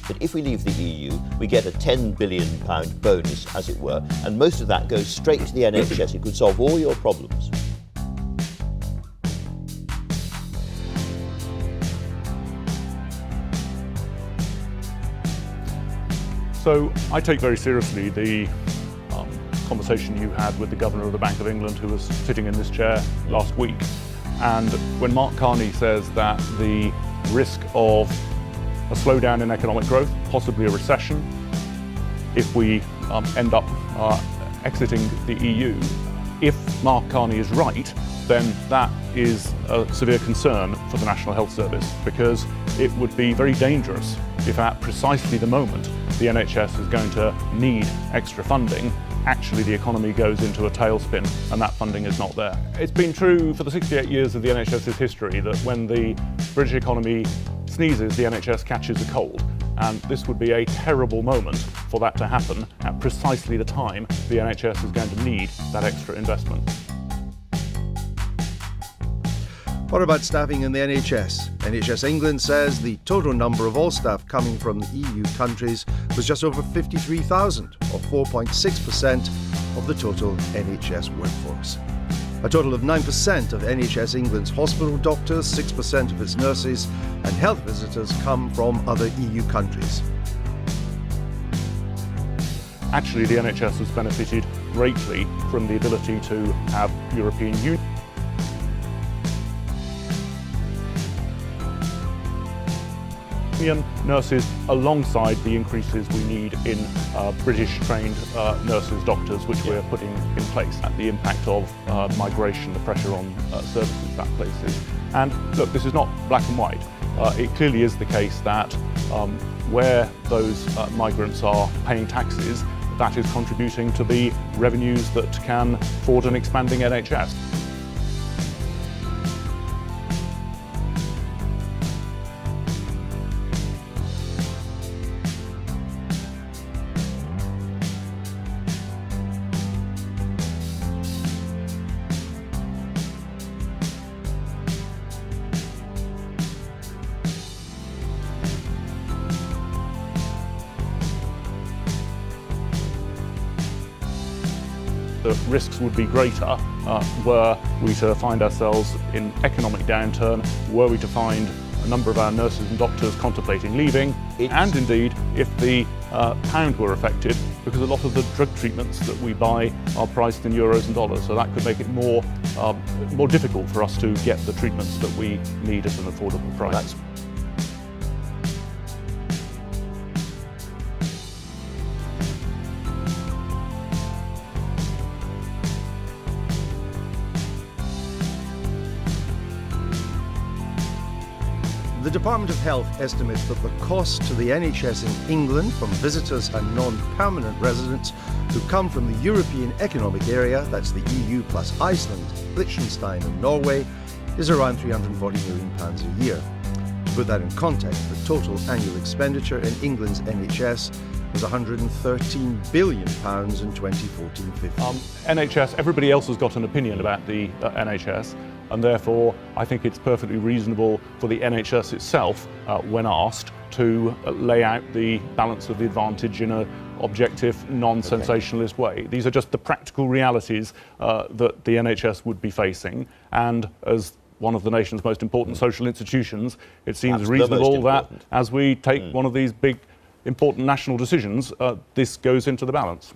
that if we leave the EU, we get a £10 billion bonus, as it were, and most of that goes straight to the NHS. It could solve all your problems. So I take very seriously the conversation you had with the Governor of the Bank of England, who was sitting in this chair last week. And when Mark Carney says that the risk of a slowdown in economic growth, possibly a recession, if we end up exiting the EU, if Mark Carney is right, then that is a severe concern for the National Health Service, because it would be very dangerous if at precisely the moment the NHS is going to need extra funding, actually the economy goes into a tailspin and that funding is not there. It's been true for the 68 years of the NHS's history that when the British economy sneezes, the NHS catches a cold. And this would be a terrible moment for that to happen at precisely the time the NHS is going to need that extra investment. What about staffing in the NHS? NHS England says the total number of all staff coming from the EU countries was just over 53,000, or 4.6% of the total NHS workforce. A total of 9% of NHS England's hospital doctors, 6% of its nurses and health visitors come from other EU countries. Actually, the NHS has benefited greatly from the ability to have European Union nurses alongside the increases we need in British-trained nurses, doctors, which we're putting in place. The impact of migration, the pressure on services that places. And look, this is not black and white. It clearly is the case that where those migrants are paying taxes, that is contributing to the revenues that can afford an expanding NHS. The risks would be greater were we to find ourselves in economic downturn, were we to find a number of our nurses and doctors contemplating leaving, and indeed if the pound were affected, because a lot of the drug treatments that we buy are priced in euros and dollars, so that could make it more difficult for us to get the treatments that we need at an affordable price. The Department of Health estimates that the cost to the NHS in England from visitors and non-permanent residents who come from the European Economic Area, that's the EU plus Iceland, Liechtenstein and Norway, is around £340 million a year. To put that in context, the total annual expenditure in England's NHS was £113 billion in 2014-15. NHS, everybody else has got an opinion about the NHS, and therefore I think it's perfectly reasonable for the NHS itself, when asked, to lay out the balance of the advantage in an objective, non-sensationalist way. These are just the practical realities that the NHS would be facing, and as one of the nation's most important social institutions, it seems reasonable that as we take one of these big important national decisions, this goes into the balance.